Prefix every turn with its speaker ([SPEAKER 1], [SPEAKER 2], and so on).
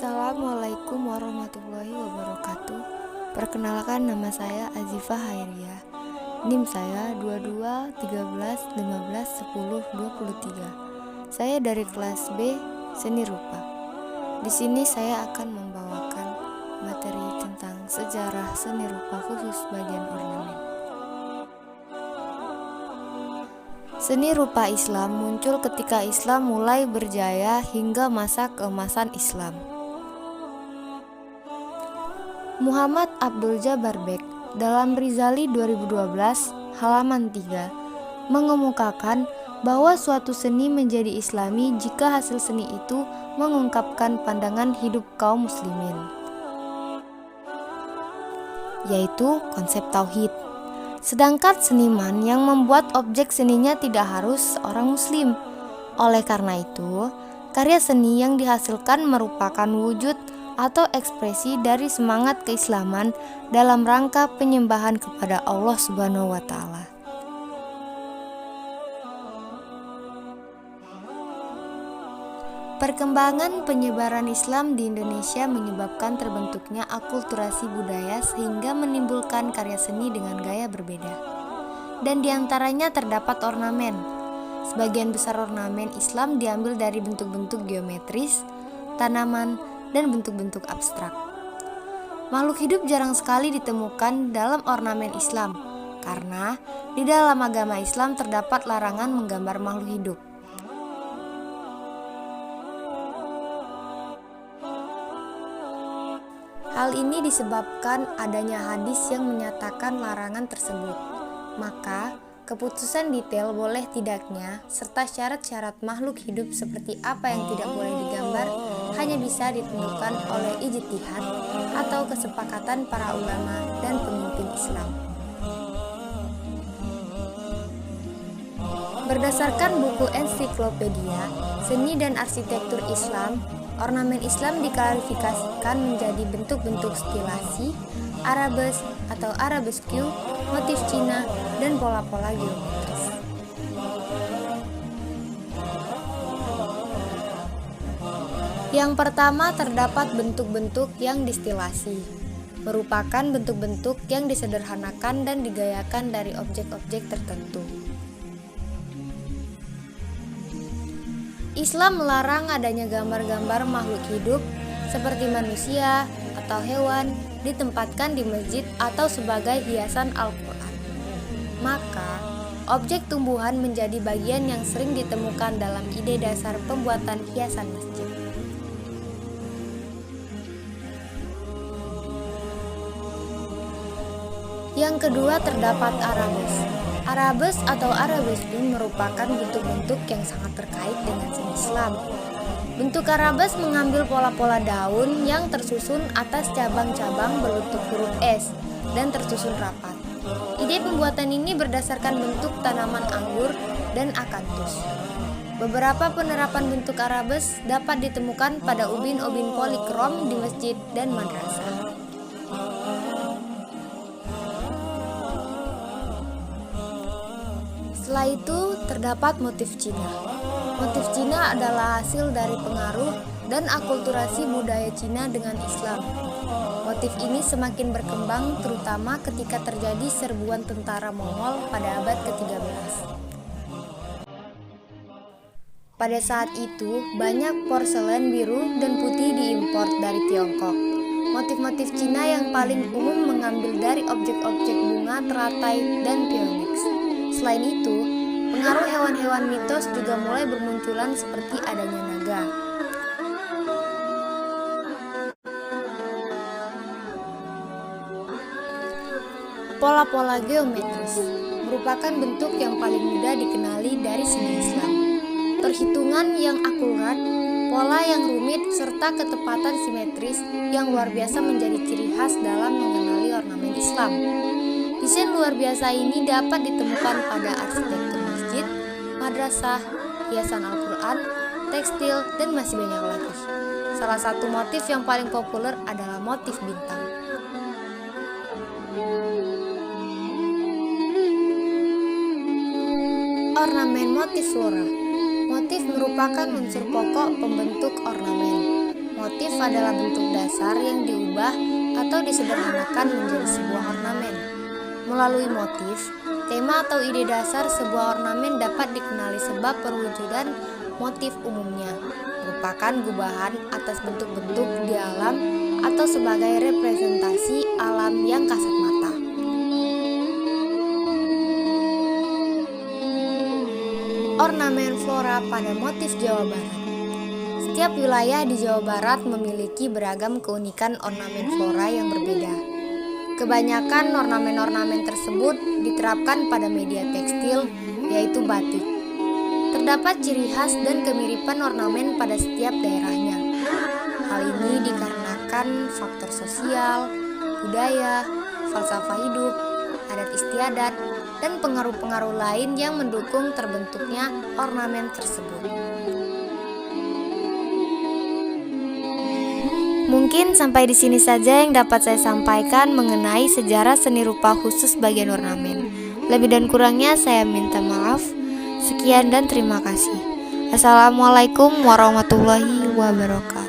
[SPEAKER 1] Assalamualaikum warahmatullahi wabarakatuh. Perkenalkan, nama saya Azifah Hairiah. NIM saya 22 13 15 10 23. Saya dari kelas B Seni Rupa. Di sini saya akan membawakan materi tentang sejarah seni rupa khusus bagian ornamen. Seni rupa Islam muncul ketika Islam mulai berjaya hingga masa keemasan Islam. Muhammad Abdul Jabbar Bek dalam Rizali 2012 halaman 3 mengemukakan bahwa suatu seni menjadi islami jika hasil seni itu mengungkapkan pandangan hidup kaum muslimin, yaitu konsep tauhid. Sedangkan seniman yang membuat objek seninya tidak harus orang muslim. Oleh karena itu, karya seni yang dihasilkan merupakan wujud atau ekspresi dari semangat keislaman dalam rangka penyembahan kepada Allah Subhanahu wa taala. Perkembangan penyebaran Islam di Indonesia menyebabkan terbentuknya akulturasi budaya sehingga menimbulkan karya seni dengan gaya berbeda. Dan diantaranya terdapat ornamen. Sebagian besar ornamen Islam diambil dari bentuk-bentuk geometris, tanaman, dan bentuk-bentuk abstrak. Makhluk hidup jarang sekali ditemukan dalam ornamen Islam, karena di dalam agama Islam terdapat larangan menggambar makhluk hidup. Hal ini disebabkan adanya hadis yang menyatakan larangan tersebut. Maka, keputusan detail boleh tidaknya serta syarat-syarat makhluk hidup seperti apa yang tidak boleh digambar hanya bisa ditentukan oleh ijtihad atau kesepakatan para ulama dan pemimpin Islam. Berdasarkan buku ensiklopedia Seni dan Arsitektur Islam, ornamen Islam diklasifikasikan menjadi bentuk-bentuk stilasi, arabes atau arabesque, motif Cina, dan pola-pola geometris. Yang pertama terdapat bentuk-bentuk yang distilasi, merupakan bentuk-bentuk yang disederhanakan dan digayakan dari objek-objek tertentu. Islam melarang adanya gambar-gambar makhluk hidup seperti manusia atau hewan ditempatkan di masjid atau sebagai hiasan Al-Quran. Maka, objek tumbuhan menjadi bagian yang sering ditemukan dalam ide dasar pembuatan hiasan masjid. Yang kedua terdapat arabes. Arabes atau arabesque merupakan bentuk-bentuk yang sangat terkait dengan seni Islam. Bentuk arabes mengambil pola-pola daun yang tersusun atas cabang-cabang berbentuk huruf S dan tersusun rapat. Ide pembuatan ini berdasarkan bentuk tanaman anggur dan akanthus. Beberapa penerapan bentuk arabes dapat ditemukan pada ubin-ubin polikrom di masjid dan madrasah. Setelah itu terdapat motif Cina. Motif Cina adalah hasil dari pengaruh dan akulturasi budaya Cina dengan Islam. Motif ini semakin berkembang terutama ketika terjadi serbuan tentara Mongol pada abad ke-13. Pada saat itu, banyak porselen biru dan putih diimpor dari Tiongkok. Motif-motif Cina yang paling umum mengambil dari objek-objek bunga teratai dan phoenix. Selain itu, pengaruh hewan-hewan mitos juga mulai bermunculan seperti adanya naga. Pola-pola geometris merupakan bentuk yang paling mudah dikenali dari seni Islam. Perhitungan yang akurat, pola yang rumit, serta ketepatan simetris yang luar biasa menjadi ciri khas dalam mengenali ornamen Islam. Desain luar biasa ini dapat ditemukan pada arsitektur masjid, madrasah, hiasan Al-Quran, tekstil, dan masih banyak lagi. Salah satu motif yang paling populer adalah motif bintang. Ornamen motif flora. Motif merupakan unsur pokok pembentuk ornamen. Motif adalah bentuk dasar yang diubah atau disederhanakan menjadi sebuah ornamen. Melalui motif, tema atau ide dasar sebuah ornamen dapat dikenali sebab perwujudan motif umumnya merupakan gubahan atas bentuk-bentuk di alam atau sebagai representasi alam yang kasat mata. Ornamen flora pada motif Jawa Barat. Setiap wilayah di Jawa Barat memiliki beragam keunikan ornamen flora yang berbeda. Kebanyakan ornamen-ornamen tersebut diterapkan pada media tekstil, yaitu batik. Terdapat ciri khas dan kemiripan ornamen pada setiap daerahnya. Hal ini dikarenakan faktor sosial, budaya, falsafah hidup, adat istiadat, dan pengaruh-pengaruh lain yang mendukung terbentuknya ornamen tersebut. Mungkin sampai di sini saja yang dapat saya sampaikan mengenai sejarah seni rupa khusus bagian ornamen. Lebih dan kurangnya saya minta maaf. Sekian dan terima kasih. Assalamualaikum warahmatullahi wabarakatuh.